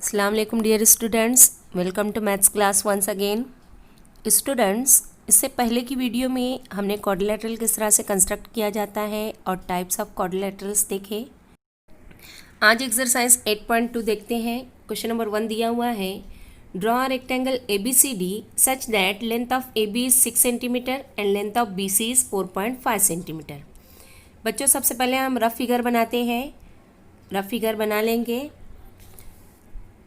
अस्सलाम वालेकुम dear students, welcome to maths class once again. Students, इससे पहले की वीडियो में हमने क्वाड्रिलेटरल किस तरह से कंस्ट्रक्ट किया जाता है और टाइप्स ऑफ क्वाड्रिलेटरल्स देखे। आज एक्सरसाइज 8.2 देखते हैं। क्वेश्चन नंबर 1 दिया हुआ है, draw a rectangle ABCD such that length of AB is 6 centimetre and length of BC is 4.5 centimetre. बच्चों, सबसे पहले हम रफ फिगर बनाते हैं। रफ फिगर बना लेंगे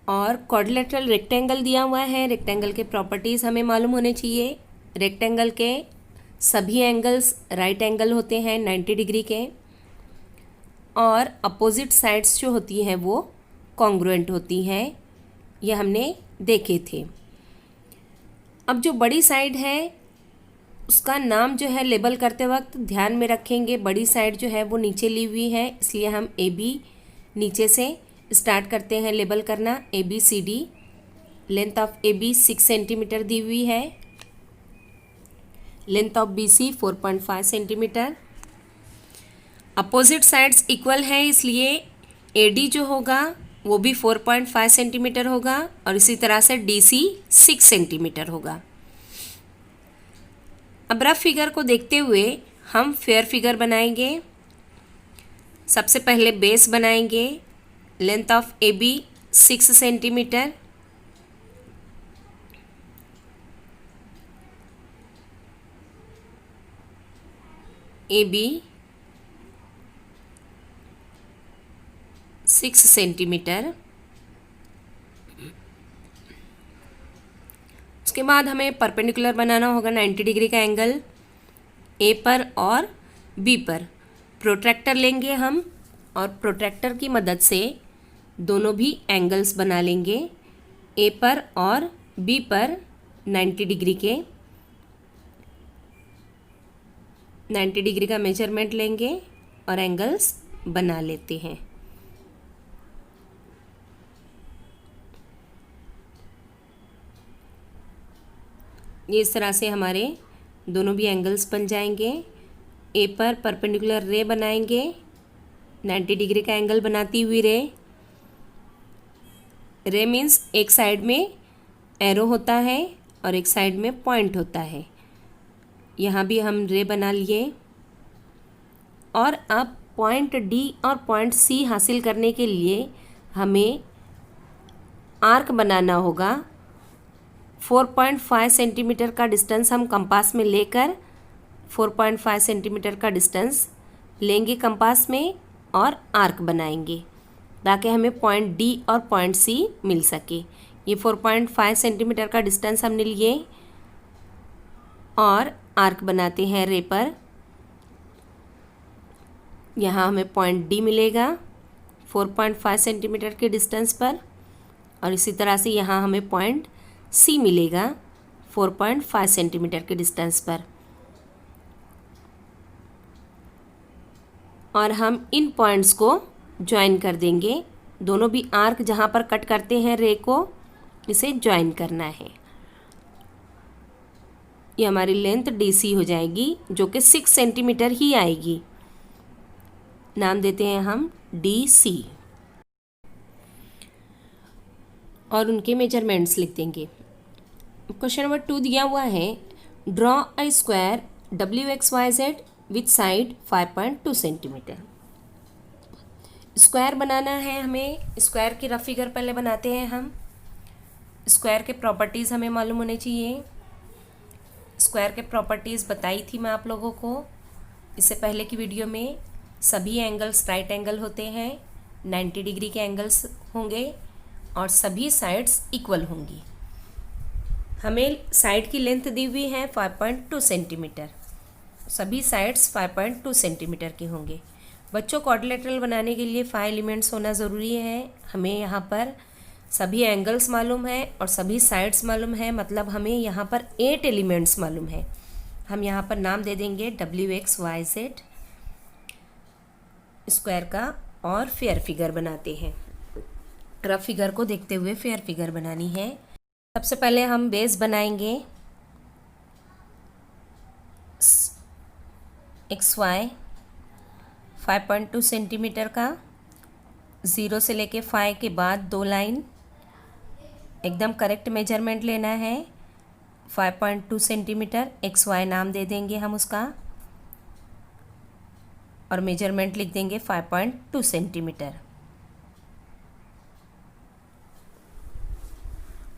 और क्वाड्रिलेटरल रेक्टेंगल दिया हुआ है। रेक्टेंगल के प्रॉपर्टीज़ हमें मालूम होने चाहिए। रेक्टेंगल के सभी एंगल्स राइट एंगल होते हैं 90 डिग्री के, और अपोजिट साइड्स जो होती हैं वो कॉन्ग्रुएंट होती हैं। ये हमने देखे थे। अब जो बड़ी साइड है उसका नाम जो है लेबल करते वक्त ध्यान में रखेंगे। बड़ी साइड जो है वो नीचे ली हुई है, इसलिए हम AB नीचे से स्टार्ट करते हैं लेबल करना। ABCD, length of AB 6 centimetre दी हुई है, length of BC 4.5 centimetre. Opposite sides equal है, इसलिए AD जो होगा वो भी 4.5 सेंटीमीटर होगा और इसी तरह से DC 6 सेंटीमीटर होगा। अब रफ फिगर को देखते हुए हम फेयर फिगर बनाएंगे। सबसे पहले बेस बनाएंगे। Length of AB 6 centimetre, AB 6 centimetre. उसके बाद हमें परपेंडिकुलर बनाना होगा 90 डिग्री का एंगल A पर और B पर। प्रोट्रैक्टर लेंगे हम और प्रोट्रैक्टर की मदद से दोनों भी एंगल्स बना लेंगे। A पर और B पर 90 डिग्री के 90 डिग्री का मेजरमेंट लेंगे और एंगल्स बना लेते हैं। ये इस तरह से हमारे दोनों भी एंगल्स बन जाएंगे। A पर परपेंडिकुलर रे बनाएंगे, 90 डिग्री का एंगल बनाती हुई रे। रे मीन्स एक साइड में एरो होता है और एक साइड में पॉइंट होता है। यहाँ भी हम रे बना लिए। और अब पॉइंट D और पॉइंट C हासिल करने के लिए हमें आर्क बनाना होगा। 4.5 सेंटीमीटर का डिस्टेंस हम कंपास में लेकर 4.5 सेंटीमीटर का डिस्टेंस लेंगे कंपास में और आर्क बनाएंगे ताकि हमें पॉइंट D और पॉइंट C मिल सके। ये 4.5 सेंटीमीटर का डिस्टेंस हमने लिए और आर्क बनाते हैं रे पर। यहाँ हमें पॉइंट D मिलेगा 4.5 सेंटीमीटर के डिस्टेंस पर, और इसी तरह से यहाँ हमें पॉइंट C मिलेगा 4.5 सेंटीमीटर के डिस्टेंस पर। और हम इन पॉइंट्स को ज्वाइन कर देंगे। दोनों भी आर्क जहाँ पर कट करते हैं रे को, इसे ज्वाइन करना है। ये हमारी लेंथ DC हो जाएगी जो कि 6 सेंटीमीटर ही आएगी। नाम देते हैं हम DC और उनके मेजरमेंट्स लिख देंगे। क्वेश्चन नंबर 2 दिया हुआ है, draw a square WXYZ with side 5.2 centimetre. Square बनाना है हमें। स्क्वायर की रफ फिगर पहले बनाते हैं हम। स्क्वायर के प्रॉपर्टीज़ हमें मालूम होने चाहिए। स्क्वायर के प्रॉपर्टीज़ बताई थी मैं आप लोगों को इससे पहले की वीडियो में। सभी एंगल्स राइट एंगल होते हैं, 90 डिग्री के एंगल्स होंगे और सभी साइड्स इक्वल होंगी। हमें साइड की लेंथ दी हुई है 5.2 सेंटीमीटर। सभी साइड्स 5.2 सेंटीमीटर के होंगे। बच्चों, क्वाड्रिलेटरल बनाने के लिए 5 एलिमेंट्स होना ज़रूरी है। हमें यहाँ पर सभी एंगल्स मालूम है और सभी साइड्स मालूम है, मतलब हमें यहाँ पर 8 एलिमेंट्स मालूम है। हम यहाँ पर नाम दे देंगे WXYZ स्क्वायर का और फेयर फिगर बनाते हैं। रफ फिगर को देखते हुए फेयर फिगर बनानी है। सबसे पहले हम बेस बनाएंगे XY 5.2 सेंटीमीटर का। 0 से लेके 5 के बाद 2 लाइन एकदम करेक्ट मेजरमेंट लेना है। 5.2 सेंटीमीटर XY नाम दे देंगे हम उसका और मेजरमेंट लिख देंगे 5.2 सेंटीमीटर।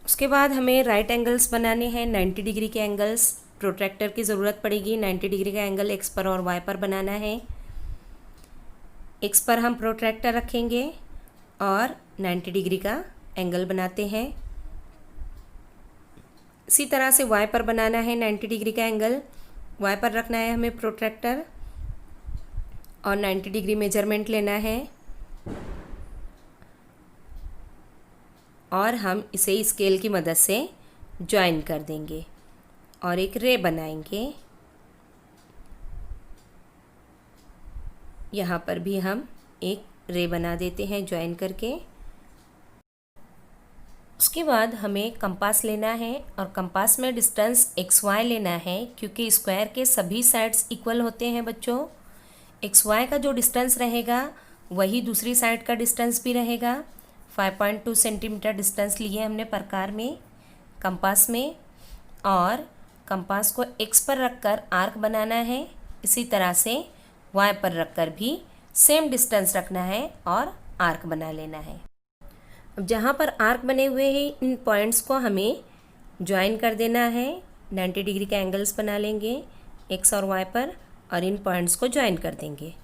उसके बाद हमें राइट एंगल्स बनाने हैं, 90 डिग्री के एंगल्स। प्रोट्रैक्टर की ज़रूरत पड़ेगी। 90 डिग्री का एंगल एक्स पर और वाई पर बनाना है। एक्स पर हम प्रोट्रैक्टर रखेंगे और 90 डिग्री का एंगल बनाते हैं। इसी तरह से वाई पर बनाना है 90 डिग्री का एंगल। वाई पर रखना है हमें प्रोट्रैक्टर और 90 डिग्री मेजरमेंट लेना है और हम इसे स्केल की मदद से ज्वाइन कर देंगे और एक रे बनाएंगे। यहाँ पर भी हम एक रे बना देते हैं ज्वाइन करके। उसके बाद हमें कंपास लेना है और कंपास में डिस्टेंस XY लेना है, क्योंकि स्क्वायर के सभी साइड्स इक्वल होते हैं बच्चों। XY का जो डिस्टेंस रहेगा वही दूसरी साइड का डिस्टेंस भी रहेगा। 5.2 सेंटीमीटर डिस्टेंस लिए हमने प्रकार में कंपास में, और कंपास को X पर रखकर आर्क बनाना है। इसी तरह से Y पर रखकर भी सेम डिस्टेंस रखना है और आर्क बना लेना है। अब जहाँ पर आर्क बने हुए हैं इन पॉइंट्स को हमें ज्वाइन कर देना है। 90 डिग्री का एंगल्स बना लेंगे X और Y पर और इन पॉइंट्स को ज्वाइन कर देंगे।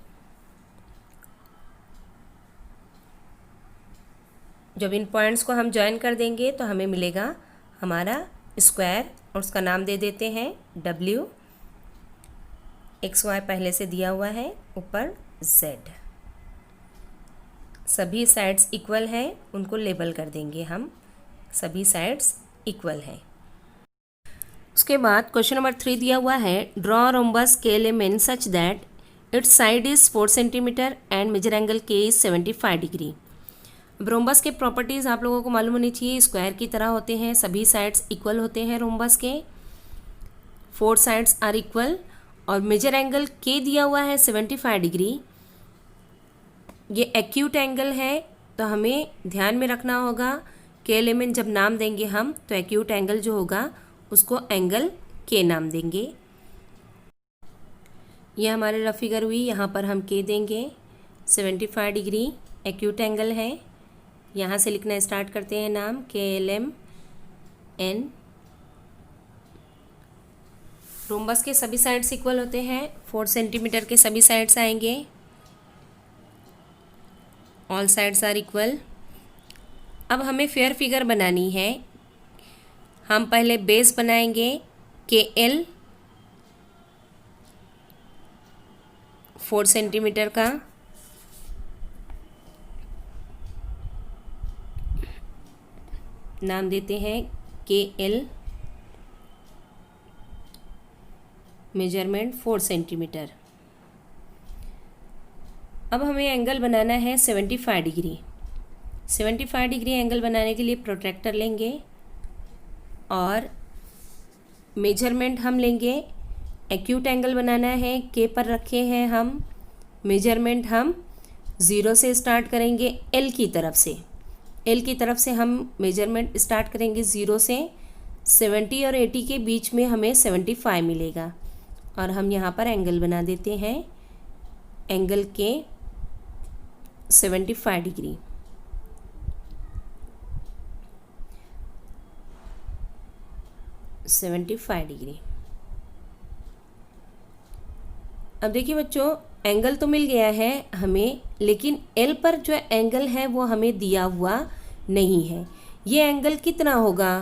जब इन पॉइंट्स को हम ज्वाइन कर देंगे तो हमें मिलेगा हमारा स्क्वायर और उसका नाम दे देते हैं W। XY पहले से दिया हुआ है, ऊपर Z। सभी साइड्स इक्वल है, उनको लेबल कर देंगे हम, सभी साइड्स इक्वल है। उसके बाद क्वेश्चन नंबर 3 दिया हुआ है, draw rhombus KLMN such that its side is 4 centimetre and measure angle K is 75 degree. Rhombus के प्रॉपर्टीज़ आप लोगों को मालूम होनी चाहिए। स्क्वायर की तरह होते हैं, सभी साइड्स इक्वल होते हैं रोम्बस के, 4 साइड्स आर इक्वल, और मेजर एंगल K दिया हुआ है 75 डिग्री। ये एक्यूट एंगल है, तो हमें ध्यान में रखना होगा KLMN जब नाम देंगे हम तो एक्यूट एंगल जो होगा उसको एंगल K नाम देंगे। ये हमारे रफ फिगर हुई, यहाँ पर हम K देंगे। 75 डिग्री एक्यूट एंगल है। यहाँ से लिखना स्टार्ट करते हैं नाम KLMN। रोम्बस के सभी साइड्स इक्वल होते हैं, 4 सेंटीमीटर के सभी साइड्स आएंगे, ऑल साइड्स आर इक्वल। अब हमें फेयर फिगर बनानी है। हम पहले बेस बनाएंगे KL 4 सेंटीमीटर का, नाम देते हैं KL, मेजरमेंट 4 सेंटीमीटर। अब हमें एंगल बनाना है 75 डिग्री। 75 डिग्री एंगल बनाने के लिए प्रोट्रैक्टर लेंगे और मेजरमेंट हम लेंगे। एक्यूट एंगल बनाना है, K पर रखे हैं हम, मेजरमेंट हम 0 से स्टार्ट करेंगे L की तरफ से। L की तरफ से हम मेजरमेंट स्टार्ट करेंगे 0 से। 70 और 80 के बीच में हमें 75 मिलेगा और हम यहाँ पर एंगल बना देते हैं, एंगल K 75 डिग्री। अब देखिए बच्चों, एंगल तो मिल गया है हमें, लेकिन L पर जो एंगल है वो हमें दिया हुआ नहीं है। ये एंगल कितना होगा,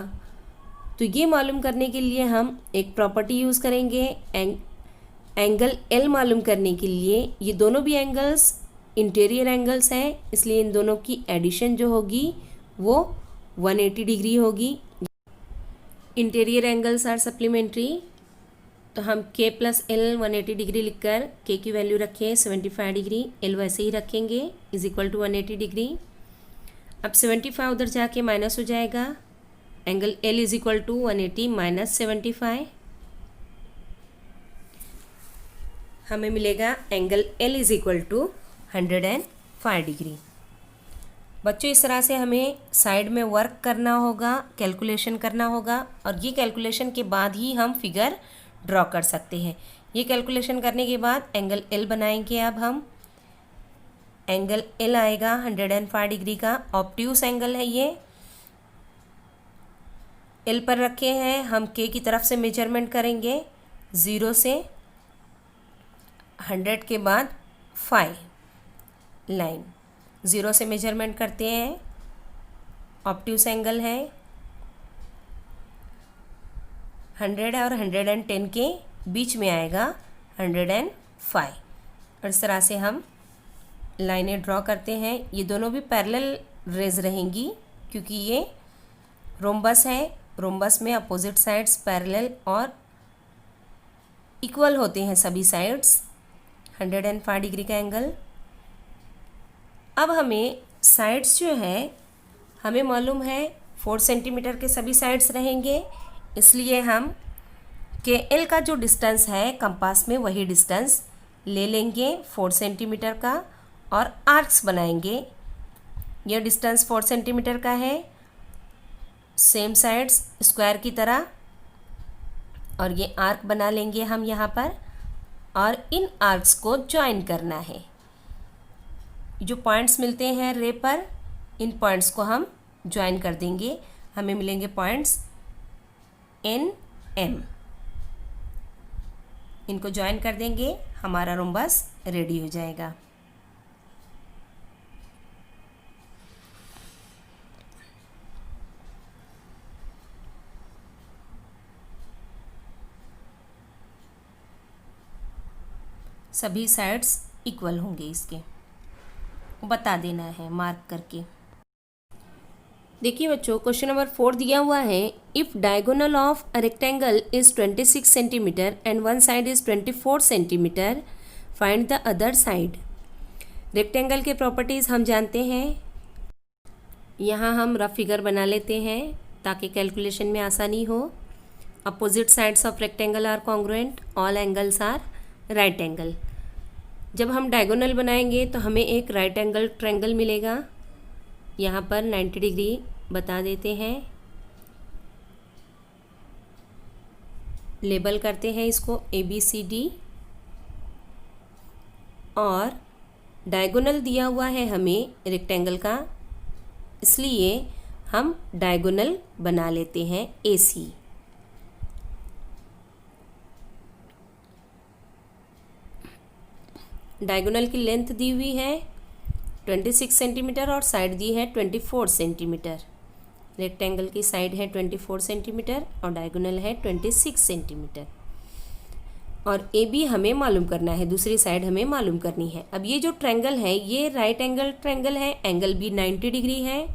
तो ये मालूम करने के लिए हम एक प्रॉपर्टी यूज़ करेंगे। एंगल L मालूम करने के लिए ये दोनों भी एंगल्स इंटीरियर एंगल्स हैं, इसलिए इन दोनों की एडिशन जो होगी वो 180 डिग्री होगी। इंटीरियर एंगल्स आर सप्लीमेंट्री, तो हम K प्लस L 180 डिग्री लिखकर K की वैल्यू रखें 75 डिग्री, L वैसे ही रखेंगे इज इक्वल टू 180 डिग्री। अब 75 उधर जाके माइनस हो जाएगा, angle L is equal to 180 minus 75, हमें मिलेगा angle L is equal to 105 degree. बच्चों इस तरह से हमें साइड में वर्क करना होगा, कैलकुलेशन करना होगा, और ये कैलकुलेशन के बाद ही हम फिगर ड्रॉ कर सकते हैं। ये कैलकुलेशन करने के बाद एंगल एल बनाएंगे। अब हम एंगल एल आएगा 105 डिग्री का, ऑब्ट्यूस एंगल है ये। एल पर रखे हैं, हम के की तरफ से मेजरमेंट करेंगे 0 से 100 के बाद 5 लाइन 0 से मेजरमेंट करते हैं। ऑब्ट्यूस एंगल है 100 और 110 के बीच में आएगा 105, और इस तरह से हम लाइनें ड्रॉ करते हैं। ये दोनों भी पैरेलल रेज रहेंगी क्योंकि ये रोम्बस है। रोम्बस में अपोजिट साइड्स पैरेलल और इक्वल होते हैं सभी साइड्स। 105 डिग्री का एंगल। अब हमें साइड्स जो है हमें मालूम है 4 सेंटीमीटर के सभी साइड्स रहेंगे, इसलिए हम के एल का जो डिस्टेंस है कंपास में वही डिस्टेंस ले लेंगे 4 सेंटीमीटर का, और आर्क्स बनाएंगे। यह डिस्टेंस 4 सेंटीमीटर का है, सेम साइड्स स्क्वायर की तरह, और ये आर्क बना लेंगे हम यहाँ पर, और इन आर्क्स को ज्वाइन करना है। जो पॉइंट्स मिलते हैं रे पर, इन पॉइंट्स को हम ज्वाइन कर देंगे। हमें मिलेंगे पॉइंट्स एन एम। इनको ज्वाइन कर देंगे, हमारा रोम्बस रेडी हो जाएगा। सभी साइड्स इक्वल होंगे, इसके बता देना है मार्क करके। देखिए बच्चों, क्वेश्चन नंबर 4 दिया हुआ है, if diagonal of a rectangle is 26 centimetre and one side is 24 centimetre, find the other side. Rectangle के प्रॉपर्टीज़ हम जानते हैं। यहाँ हम रफ फिगर बना लेते हैं ताकि कैलकुलेशन में आसानी हो। Opposite sides of rectangle are congruent, all angles are right angle. जब हम डायगोनल बनाएंगे तो हमें एक राइट एंगल ट्रायंगल मिलेगा। यहाँ पर 90 डिग्री बता देते हैं, लेबल करते हैं इसको ABCD, और डायगोनल दिया हुआ है हमें रेक्टेंगल का, इसलिए हम डायगोनल बना लेते हैं AC। डायगोनल की लेंथ दी हुई है 26 सेंटीमीटर और साइड दी है 24 सेंटीमीटर। रेक्टेंगल की साइड है 24 सेंटीमीटर और डायगोनल है 26 सेंटीमीटर। और AB हमें मालूम करना है, दूसरी साइड हमें मालूम करनी है। अब ये जो ट्रायंगल है ये राइट एंगल ट्रायंगल है, एंगल भी 90 डिग्री है।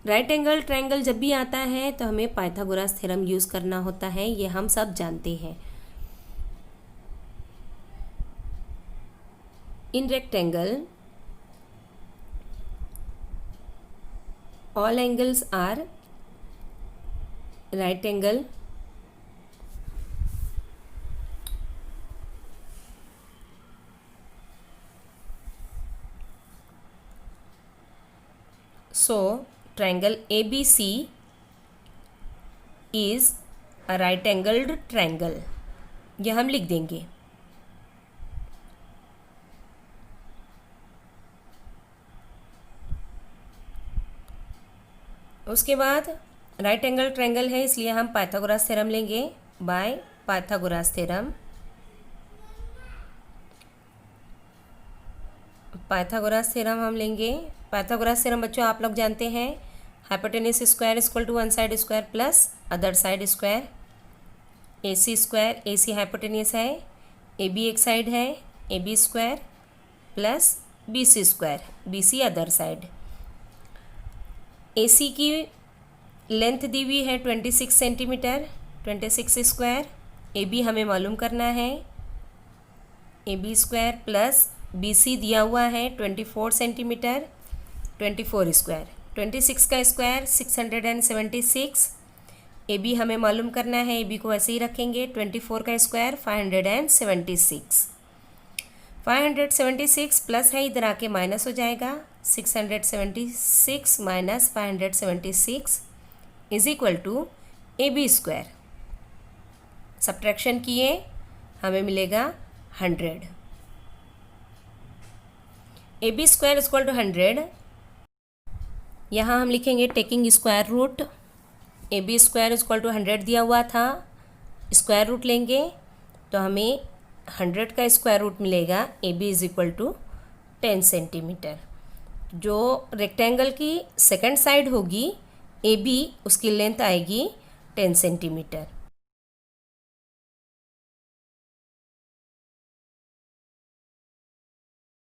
राइट एंगल ट्रायंगल जब भी आता है तो हमें पाइथागोरस थ्योरम यूज़ करना होता है, ये हम सब जानते हैं। In rectangle, all angles are right angle, so triangle ABC is a right angled triangle, यह हम लिख देंगे। उसके बाद राइट एंगल ट्रायंगल है इसलिए हम पाइथागोरस थ्योरम लेंगे, by Pythagoras theorem. Pythagoras theorem हम लेंगे। पाइथागोरस थ्योरम बच्चों आप लोग जानते हैं, hypotenuse square equal to one side square plus other side square. AC square, AC hypotenuse है, AB एक साइड है, AB square plus BC square, BC other side. AC की लेंथ दी हुई है 26 सेंटीमीटर, 26 स्क्वायर। AB हमें मालूम करना है, AB स्क्वायर प्लस BC दिया हुआ है 24 सेंटीमीटर, 24 स्क्वायर। 26 का स्क्वायर 676। AB हमें मालूम करना है, AB को ऐसे ही रखेंगे। 24 का स्क्वायर 576। 576 प्लस है, इधर आके माइनस हो जाएगा। 676 minus 576 is equal to AB square. Subtraction किए हमें मिलेगा 100। AB square equal to 100। यहाँ हम लिखेंगे taking square root. AB square equal to 100 दिया हुआ था, स्क्वायर रूट लेंगे तो हमें 100 का स्क्वायर रूट मिलेगा। AB is equal to 10 centimetre. जो रेक्टेंगल की सेकंड साइड होगी AB, उसकी लेंथ आएगी 10 सेंटीमीटर।